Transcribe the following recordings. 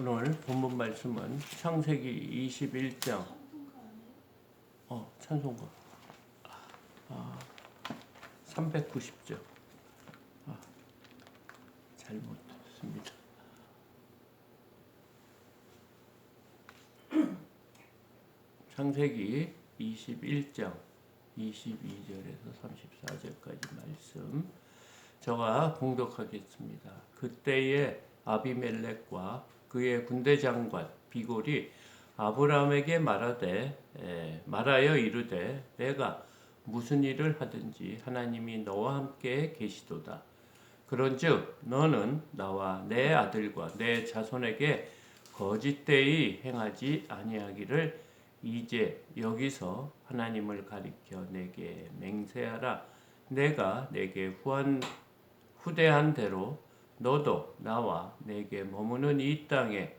오늘 본문 말씀은 창세기 21장 찬송가 390장 잘못했습니다. 창세기 21장 22절에서 34절까지 말씀 저가 봉독하겠습니다. 그때에 아비멜렉과 그의 군대 장관 비골이 아브라함에게 말하여 이르되 내가 무슨 일을 하든지 하나님이 너와 함께 계시도다. 그런즉 너는 나와 내 아들과 내 자손에게 거짓되이 행하지 아니하기를 이제 여기서 하나님을 가리켜 내게 맹세하라. 내가 내게 후대한 대로 너도 나와 내게 머무는 이 땅에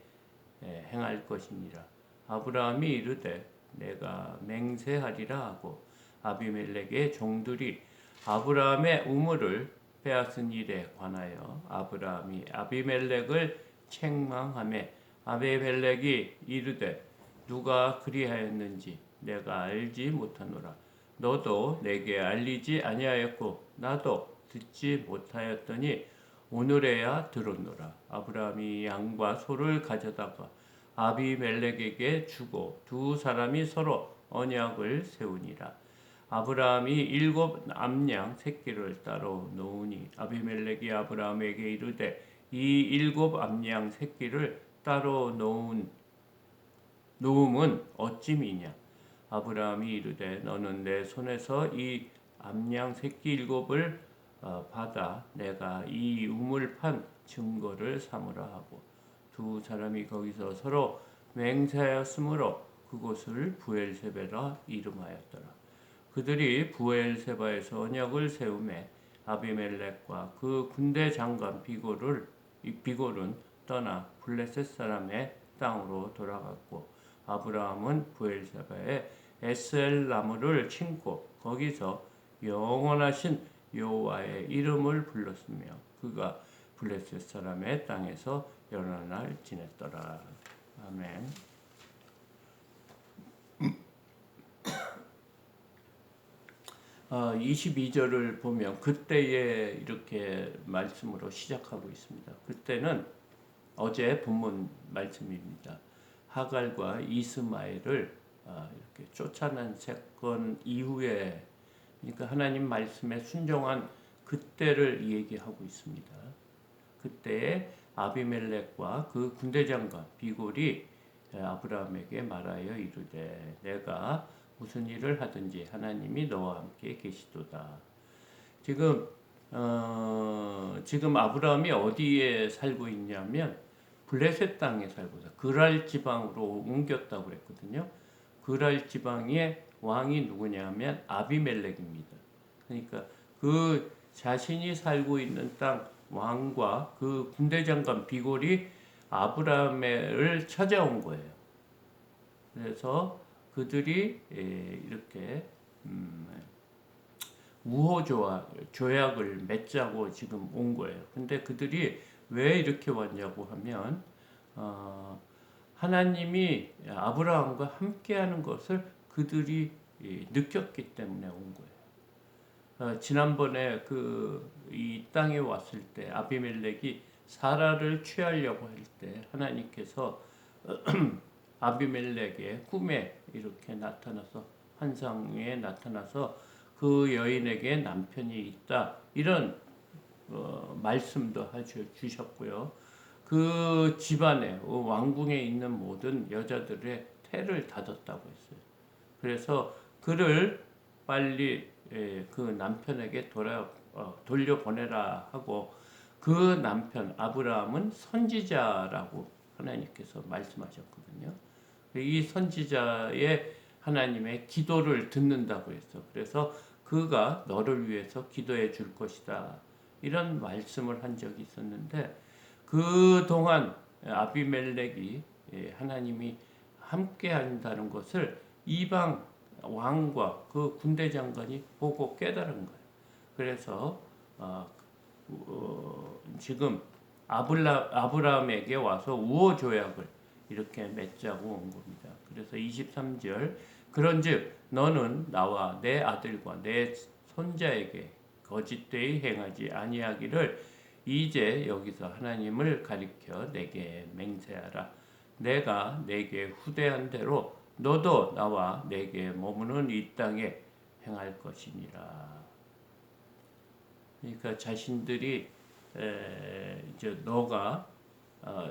행할 것이니라. 아브라함이 이르되 내가 맹세하리라 하고 아비멜렉의 종들이 아브라함의 우물을 빼앗은 일에 관하여 아브라함이 아비멜렉을 책망하매 아비멜렉이 이르되 누가 그리하였는지 내가 알지 못하노라. 너도 내게 알리지 아니하였고 나도 듣지 못하였더니 오늘에야 들었노라. 아브라함이 양과 소를 가져다가 아비멜렉에게 주고 두 사람이 서로 언약을 세우니라. 아브라함이 7 암양 새끼를 따로 놓으니 아비멜렉이 아브라함에게 이르되 이 7 암양 새끼를 따로 놓음은 어찌미냐. 아브라함이 이르되 너는 내 손에서 이 암양 새끼 7을 받아 내가 이 우물 판 증거를 삼으라 하고 두 사람이 거기서 서로 맹세하였으므로 그곳을 부엘세바라 이름하였더라. 그들이 부엘세바에서 언약을 세우매 아비멜렉과 그 군대 장관 비골은 떠나 블레셋 사람의 땅으로 돌아갔고 아브라함은 부엘세바에 에스엘 나무를 심고 거기서 영원하신 여호와의 이름을 불렀으며 그가 블레셋 사람의 땅에서 여러 날 지냈더라. 아멘. 22절을 보면 그때에 이렇게 말씀으로 시작하고 있습니다. 그때는 어제 본문 말씀입니다. 하갈과 이스마엘을 이렇게 쫓아낸 사건 이후에, 그러니까 하나님 말씀에 순종한 그때를 얘기하고 있습니다. 그때에 아비멜렉과 그 군대 장관 비골이 아브라함에게 말하여 이르되 내가 무슨 일을 하든지 하나님이 너와 함께 계시도다. 지금 아브라함이 어디에 살고 있냐면 블레셋 땅에 살고 있어요. 그랄 지방으로 옮겼다고 그랬거든요. 그랄 지방의 왕이 누구냐면 아비멜렉입니다. 그러니까 그 자신이 살고 있는 땅 왕과 그 군대 장관 비골이 아브라함을 찾아온 거예요. 그래서 그들이 이렇게 우호 조약을 맺자고 지금 온 거예요. 근데 그들이 왜 이렇게 왔냐고 하면 하나님이 아브라함과 함께하는 것을 그들이 느꼈기 때문에 온 거예요. 지난번에 이 땅에 왔을 때 아비멜렉이 사라를 취하려고 할 때 하나님께서 아비멜렉의 꿈에 이렇게 나타나서 환상에 나타나서 그 여인에게 남편이 있다 이런 말씀도 주셨고요. 그 집안에 왕궁에 있는 모든 여자들의 태를 닫았다고 했어요. 그래서 그를 빨리 그 남편에게 돌려보내라 하고 그 남편 아브라함은 선지자라고 하나님께서 말씀하셨거든요. 이 선지자의 하나님의 기도를 듣는다고 했어. 그래서 그가 너를 위해서 기도해 줄 것이다. 이런 말씀을 한 적이 있었는데 그 동안 아비멜렉이 하나님이 함께 한다는 것을 이방 왕과 그 군대 장관이 보고 깨달은 거예요. 그래서 지금 아브라함에게 와서 우호 조약을 이렇게 맺자고 온 겁니다. 그래서 23절 그런즉 너는 나와 내 아들과 내 손자에게 거짓되이 행하지 아니하기를 이제 여기서 하나님을 가리켜 내게 맹세하라. 내가 내게 후대한 대로 너도 나와 내게 머무는 이 땅에 행할 것이니라. 그러니까 자신들이 이제 너가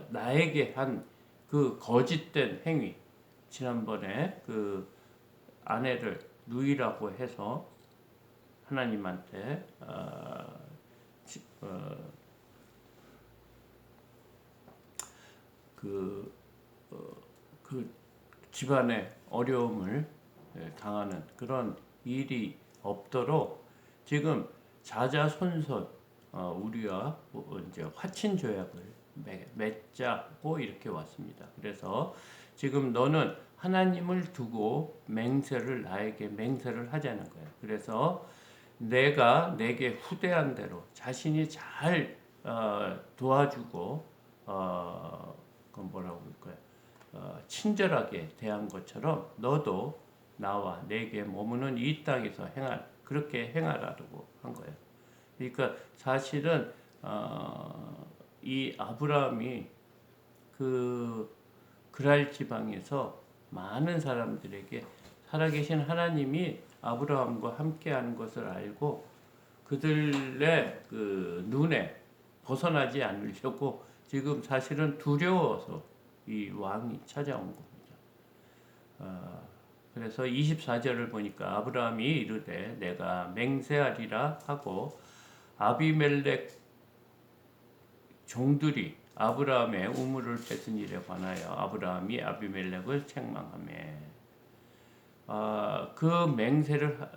나에게 한 그 거짓된 행위, 지난번에 그 아내를 누이라고 해서 하나님한테 그, 그 집안의 어려움을 당하는 그런 일이 없도록 지금 자자손손 우리와 이제 화친 조약을 맺자고 이렇게 왔습니다. 그래서 지금 너는 하나님을 두고 나에게 맹세를 하자는 거예요. 그래서 내가 내게 후대한 대로 자신이 잘 도와주고 그 뭐라고 할까요? 친절하게 대한 것처럼 너도 나와 내게 머무는 이 땅에서 그렇게 행하라고 한 거예요. 그러니까 사실은 이 아브라함이 그 그랄 지방에서 많은 사람들에게 살아계신 하나님이 아브라함과 함께하는 것을 알고 그들의 그 눈에 벗어나지 않으려고 지금 사실은 두려워서 이 왕이 찾아온 겁니다. 그래서 24절을 보니까 아브라함이 이르되 내가 맹세하리라 하고 아비멜렉 종들이 아브라함의 우물을 뺏은 일에 관하여 아브라함이 아비멜렉을 책망하매 그 맹세를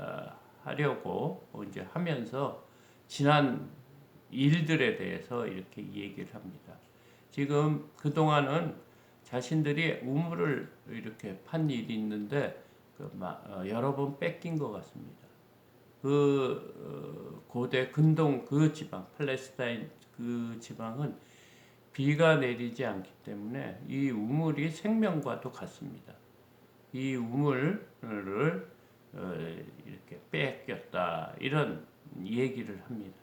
하려고 이제 하면서 지난 일들에 대해서 이렇게 얘기를 합니다. 지금 그동안은 자신들이 우물을 이렇게 판 일이 있는데 여러 번 뺏긴 것 같습니다. 고대 근동 그 지방 팔레스타인 그 지방은 비가 내리지 않기 때문에 이 우물이 생명과도 같습니다. 이 우물을 이렇게 뺏겼다 이런 얘기를 합니다.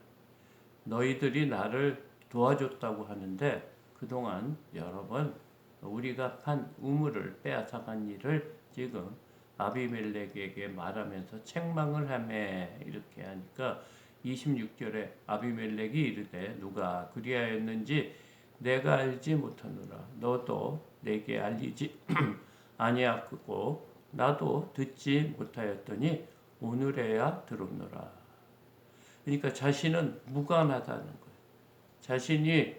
너희들이 나를 도와줬다고 하는데 그동안 여러 번 우리가 판 우물을 빼앗아간 일을 지금 아비멜렉에게 말하면서 책망을 하매 이렇게 하니까 26절에 아비멜렉이 이르되 누가 그리하였는지 내가 알지 못하노라. 너도 내게 알리지 아니하고 나도 듣지 못하였더니 오늘에야 들었노라. 그러니까 자신은 무관하다는 거예요. 자신이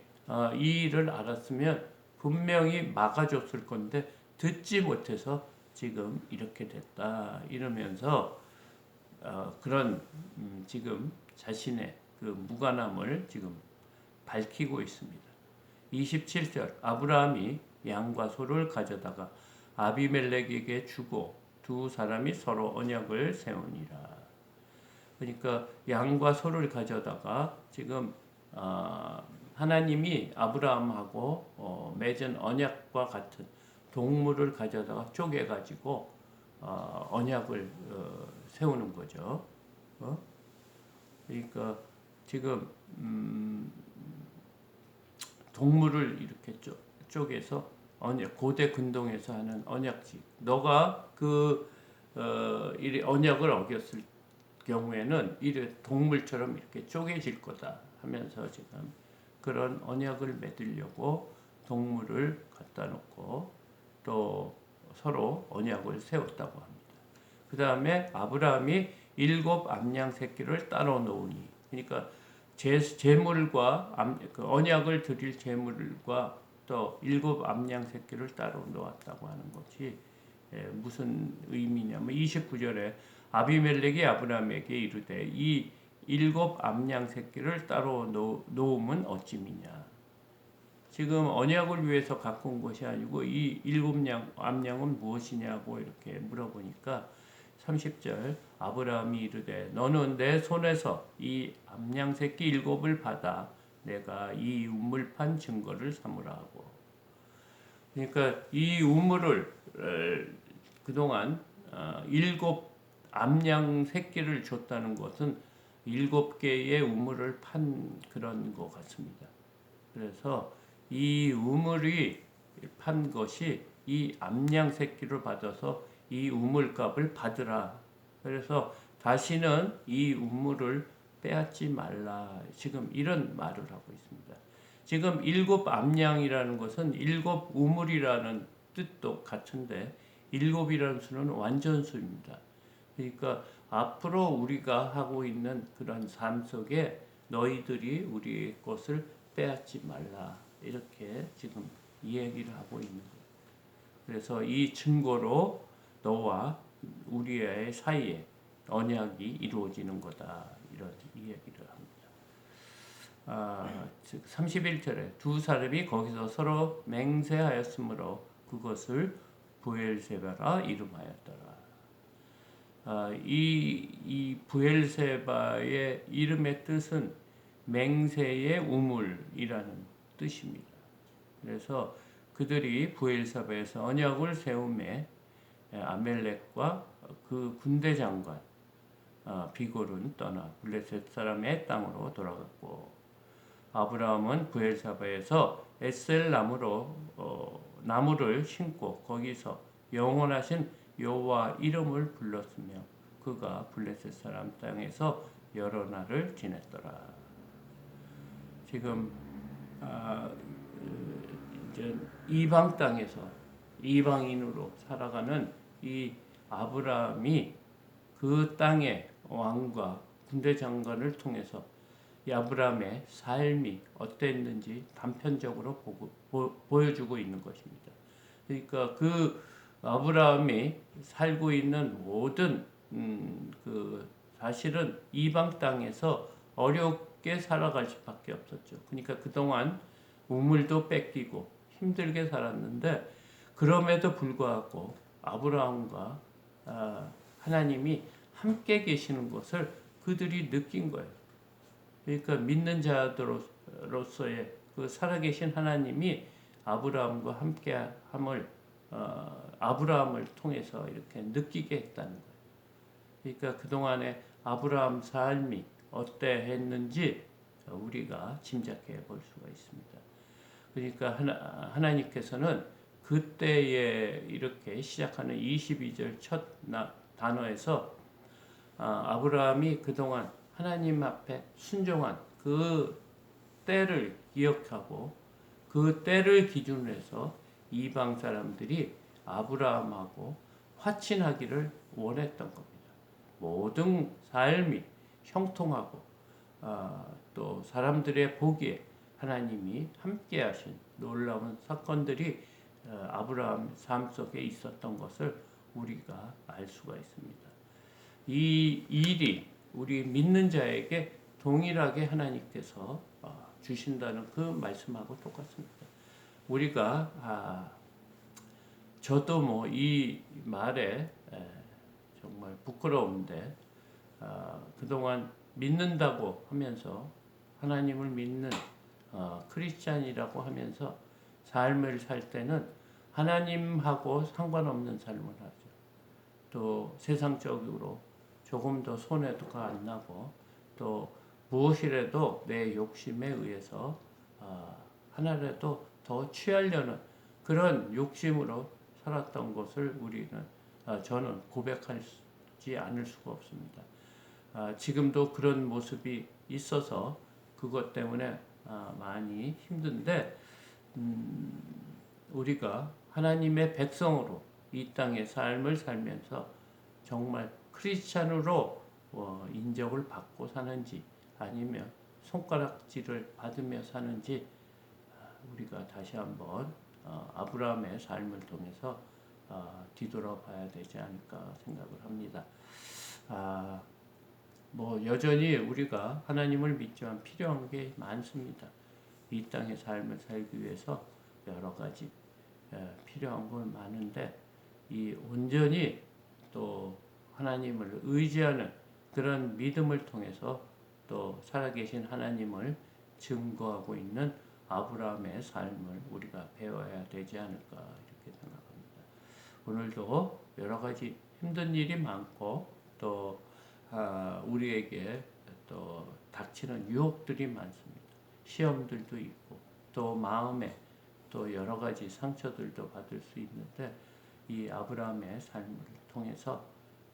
이 일을 알았으면 분명히 막아줬을 건데 듣지 못해서 지금 이렇게 됐다 이러면서 그런 지금 자신의 그 무관함을 지금 밝히고 있습니다. 27절 아브라함이 양과 소를 가져다가 아비멜렉에게 주고 두 사람이 서로 언약을 세우니라. 그러니까 양과 소를 가져다가 지금 하나님이 아브라함하고 맺은 언약과 같은 동물을 가져다가 쪼개가지고 언약을 세우는 거죠. 그러니까 지금 동물을 이렇게 쪼개서 고대 근동에서 하는 언약식. 너가 언약을 어겼을 경우에는 이 동물처럼 이렇게 쪼개질 거다 하면서 지금 그런 언약을 맺으려고 동물을 갖다 놓고 또 서로 언약을 세웠다고 합니다. 그 다음에 아브라함이 7 암양 새끼를 따로 놓으니, 그러니까 제물과 언약을 드릴 제물과 또 7 암양 새끼를 따로 놓았다고 하는 것이 무슨 의미냐면 29절에 아비멜렉이 아브라함에게 이르되 이 7 암양 새끼를 따로 놓음은 어찌미냐. 지금 언약을 위해서 갖고 온 것이 아니고 이 7 암양은 무엇이냐고 이렇게 물어보니까 30절 아브라함이 이르되 너는 내 손에서 이 암양 새끼 7을 받아 내가 이 우물판 증거를 삼으라 하고. 그러니까 이 우물을 그동안 7 암양 새끼를 줬다는 것은 7개의 우물을 판 그런 것 같습니다. 그래서 이 우물이 판 것이 이 암양 새끼를 받아서 이 우물값을 받으라. 그래서 다시는 이 우물을 빼앗지 말라. 지금 이런 말을 하고 있습니다. 지금 7암양이라는 것은 7우물이라는 뜻도 같은데 7이라는 수는 완전수입니다. 그러니까 앞으로 우리가 하고 있는 그런 삶 속에 너희들이 우리의 것을 빼앗지 말라. 이렇게 지금 이 얘기를 하고 있는 거예요. 그래서 이 증거로 너와 우리의 사이에 언약이 이루어지는 거다. 이런 이 얘기를 합니다. 즉 31절에 두 사람이 거기서 서로 맹세하였으므로 그것을 부엘세바라 이름하였더라. 이 부엘세바의 이름의 뜻은 맹세의 우물이라는 뜻입니다. 그래서 그들이 부엘세바에서 언약을 세우매 아멜렉과 그 군대 장관 비골은 떠나 블레셋 사람의 땅으로 돌아갔고, 아브라함은 부엘세바에서 에셀 나무를 심고 거기서 영원하신 여호와 이름을 불렀으며 그가 블레셋 사람 땅에서 여러 날을 지냈더라. 지금 이제 이방 땅에서 이방인으로 살아가는 이 아브라함이 그 땅의 왕과 군대 장관을 통해서 이 아브라함의 삶이 어땠는지 단편적으로 보여주고 있는 것입니다. 그러니까 그 아브라함이 살고 있는 모든 사실은 이방 땅에서 어렵게 살아갈 수밖에 없었죠. 그러니까 그동안 우물도 뺏기고 힘들게 살았는데, 그럼에도 불구하고 아브라함과 하나님이 함께 계시는 것을 그들이 느낀 거예요. 그러니까 믿는 자들로서의 그 살아계신 하나님이 아브라함과 함께함을 아브라함을 통해서 이렇게 느끼게 했다는 거예요. 그러니까 그동안의 아브라함 삶이 어떠했는지 우리가 짐작해 볼 수가 있습니다. 그러니까 하나님께서는 그때에 이렇게 시작하는 22절 첫 단어에서 아브라함이 그동안 하나님 앞에 순종한 그 때를 기억하고 그 때를 기준으로 해서 이방 사람들이 아브라함하고 화친하기를 원했던 겁니다. 모든 삶이 형통하고 또 사람들의 보기에 하나님이 함께 하신 놀라운 사건들이 아브라함 삶 속에 있었던 것을 우리가 알 수가 있습니다. 이 일이 우리 믿는 자에게 동일하게 하나님께서 주신다는 그 말씀하고 똑같습니다. 우리가 저도 뭐 이 말에 정말 부끄러운데 그동안 믿는다고 하면서 하나님을 믿는 크리스찬이라고 하면서 삶을 살 때는 하나님하고 상관없는 삶을 하죠. 또 세상적으로 조금 더 손해가 안 나고 또 무엇이라도 내 욕심에 의해서 하나라도 더 취하려는 그런 욕심으로 살았던 것을 저는 고백하지 않을 수가 없습니다. 지금도 그런 모습이 있어서 그것 때문에 많이 힘든데, 우리가 하나님의 백성으로 이 땅의 삶을 살면서 정말 크리스찬으로 인정을 받고 사는지 아니면 손가락질을 받으며 사는지 우리가 다시 한번 아브라함의 삶을 통해서 뒤돌아봐야 되지 않을까 생각을 합니다. 뭐 여전히 우리가 하나님을 믿지만 필요한 게 많습니다. 이 땅의 삶을 살기 위해서 여러 가지 필요한 건 많은데, 이 온전히 또 하나님을 의지하는 그런 믿음을 통해서 또 살아계신 하나님을 증거하고 있는 아브라함의 삶을 우리가 배워야 되지 않을까 이렇게 생각합니다. 오늘도 여러 가지 힘든 일이 많고 또 우리에게 또 닥치는 유혹들이 많습니다. 시험들도 있고 또 마음에 또 여러 가지 상처들도 받을 수 있는데 이 아브라함의 삶을 통해서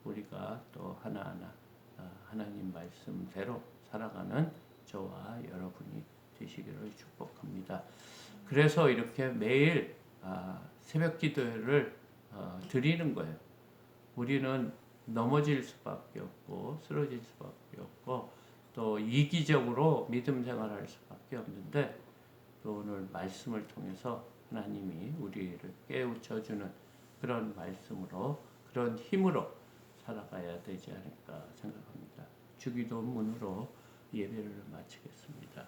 우리가 또 하나하나 하나님 말씀대로 살아가는 저와 여러분이 되시기를 축복합니다. 그래서 이렇게 매일 새벽 기도를 드리는 거예요. 우리는 넘어질 수밖에 없고 쓰러질 수밖에 없고 또 이기적으로 믿음 생활할 수밖에 없는데 또 오늘 말씀을 통해서 하나님이 우리를 깨우쳐 주는 그런 말씀으로 그런 힘으로 살아가야 되지 않을까 생각합니다. 주기도문으로 예배를 마치겠습니다.